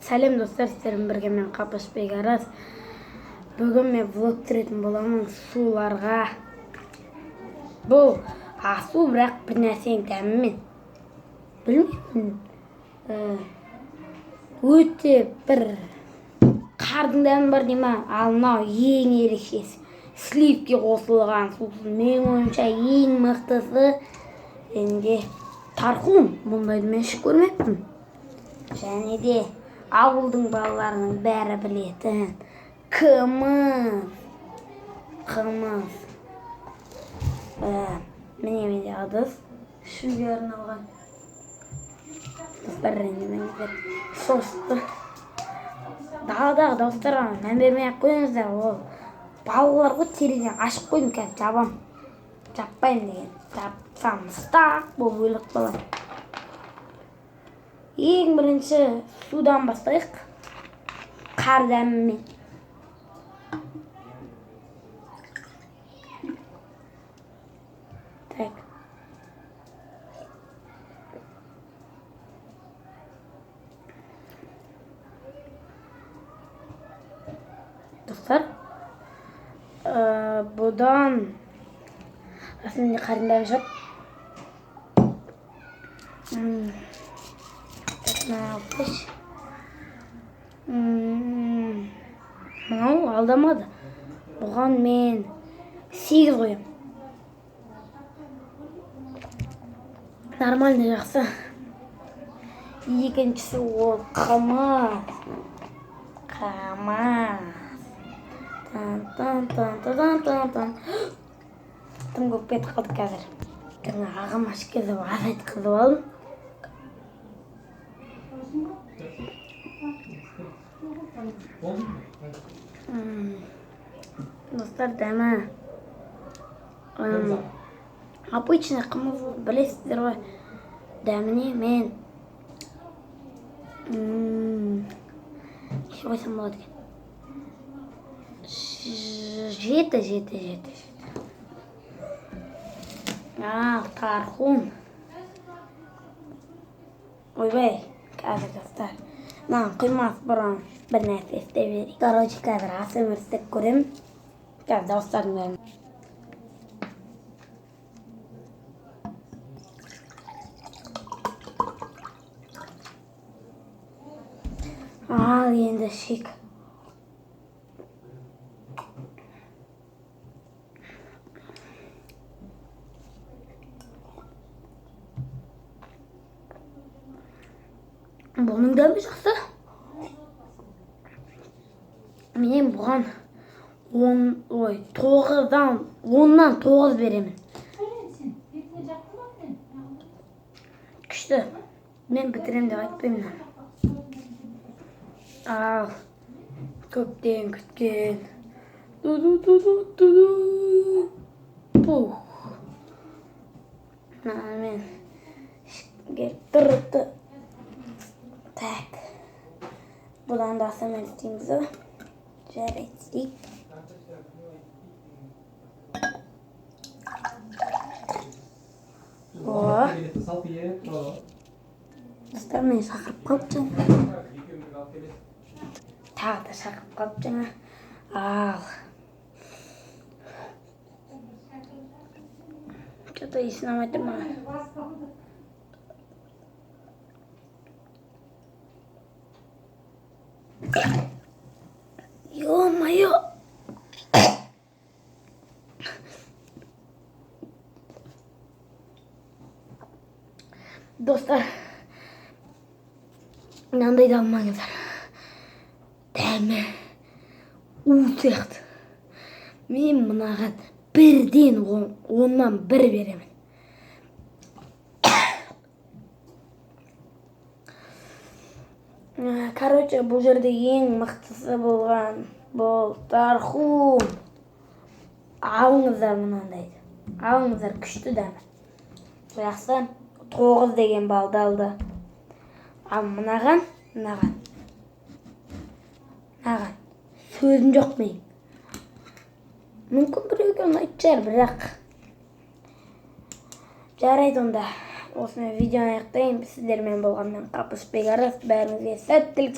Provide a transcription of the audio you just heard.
Сәлем достар, сіздермен бірге мен Қапышбек Араз. Бүгін мен влог түсіретін боламын суларға. Бұл асу, бірақ бір нәрсенің дәмімен. Білмеймін. Өте бір қардың дәмі бар дейма. Ал мынау ең ерекшесі. Сливке қосылған сусын. Менің ойымша ең мықтысы енді тархун. Бұндайды мен ішіп көрмеппін. Және де ауылдың балаларының бәрі білетін қымыз. Міне менде ыдыс ішуге арналған. Достар, ренжімеңіздер. Состы даладағы дауыстарға мән бермей-ақ қойыңыздар. Ол балалар ғой, терезеден ашып қойдым, қазір жабам. Жаппаймын деген. Жапсам ыстақ болып өліп қалам. Ең бірінші судан бастайық. Қар дәмімен. Так. Достар, бұдан расында қардың дәмі жоқ. Мынау алдамады. Бұған мен 8 қоям. Нормальный жақсы. Екіншісі ол қымыз. Тым көп кетіп қалды қазір. Жаңа ағам ашып келіп азайт қылып алдым. Достар, дәмі обычный қымыз, білесіздер ғой. Дәміне мен не қойсам болады екен? 7. Тархун. Ойбай, қазір достар. Маған құймас бұрын бір нәрсе істеп берейік. Короче, қазір ас өмір істеп көремін. Қазір дауыстардың бәрін. Ал енді шек. Бұның дәмі жақсы. Мен бұған 9-дан 9 беремін. Күшті. Мен бітірем деп айтпаймын. Ал көптен күткен. Пух. Мен тұрды. Так. Бұдан да асымен істейміз о. Жарайды істейік. Достар, мен шақырып қалып жаңа. Тағы да шақырып қалып жаңа. Ал. Что-то есін алмайды маған. Ё-моё! Достар, мынандай да алмаңыздар. Дәмі сияқты. Мен мынаған 1-ден 10-нан 1 беремін. Короче, бұл жерде ең мықтысы болған бұл тархун. Алыңыздар мынандайды. Алыңыздар, күшті дәмі. Жақсы, 9 деген балды алды. Ал мынаған. Сөзім жоқ мен. Мүмкін біреуге ұнайтын шығар, бірақ. Жарайды онда. Осымен видеоны аяқтаймын. Сіздермен болған мен Қапышбек Араз. Бәріңізге сәттілік.